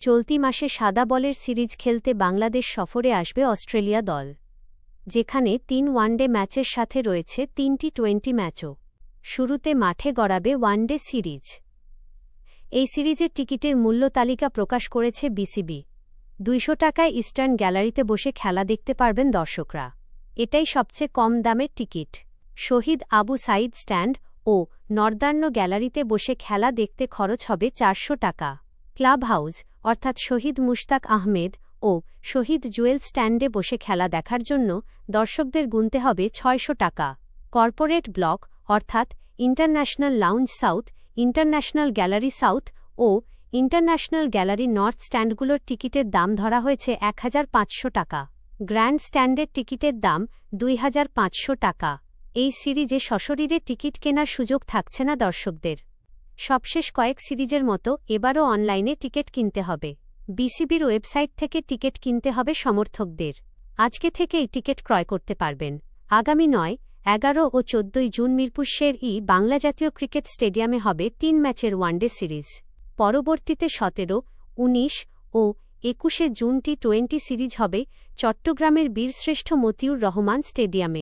চলতি মাসে সাদা বলের সিরিজ খেলতে বাংলাদেশ সফরে আসবে অস্ট্রেলিয়া দল, যেখানে ৩ ওয়ানডে ম্যাচের সাথে রয়েছে ৩টি টি-20 ম্যাচও। শুরুতে মাঠে গড়াবে ওয়ানডে সিরিজ। এই সিরিজের টিকিটের মূল্য তালিকা প্রকাশ করেছে বিসিবি। ২০০ টাকায় ইস্টার্ন গ্যালারিতে বসে খেলা দেখতে পারবেন দর্শকরা। এটাই সবচেয়ে কম দামের টিকিট। শহীদ আবু সাঈদ স্ট্যান্ড ও নর্দার্ন গ্যালারিতে বসে খেলা দেখতে খরচ হবে ৪০০ টাকা। ক্লাব হাউস অর্থাৎ শহীদ মুশতাক আহমেদ ও শহীদ জুয়েল স্ট্যান্ডে বসে খেলা দেখার জন্য দর্শকদের গুনতে হবে ৬০০ টাকা। কর্পোরেট ব্লক অর্থাৎ international lounge south, international gallery south ও ইন্টারন্যাশনাল গ্যালারি নর্থ স্ট্যান্ডগুলোর টিকিটের দাম ধরা হয়েছে ১৫০০ টাকা। গ্র্যান্ড স্ট্যান্ডের টিকিটের দাম ২৫০০ টাকা। এই সিরিজে সশরীরে টিকিট কেনার সুযোগ থাকছে না দর্শকদের। সবশেষ কয়েক সিরিজের মতো এবারও অনলাইনে টিকিট কিনতে হবে। বিসিবির ওয়েবসাইট থেকে টিকিট কিনতে হবে সমর্থকদের। আজকে থেকেই টিকিট ক্রয় করতে পারবেন। আগামী ৯, ১১ ও ১৪ জুন মিরপুর শের-ই বাংলা জাতীয় ক্রিকেট স্টেডিয়ামে হবে ৩ ম্যাচের ওয়ানডে সিরিজ। পরবর্তীতে ১৭, ১৯ ও ২১ জুন টি-20 সিরিজ হবে চট্টগ্রামের বীরশ্রেষ্ঠ মতিউর রহমান স্টেডিয়ামে।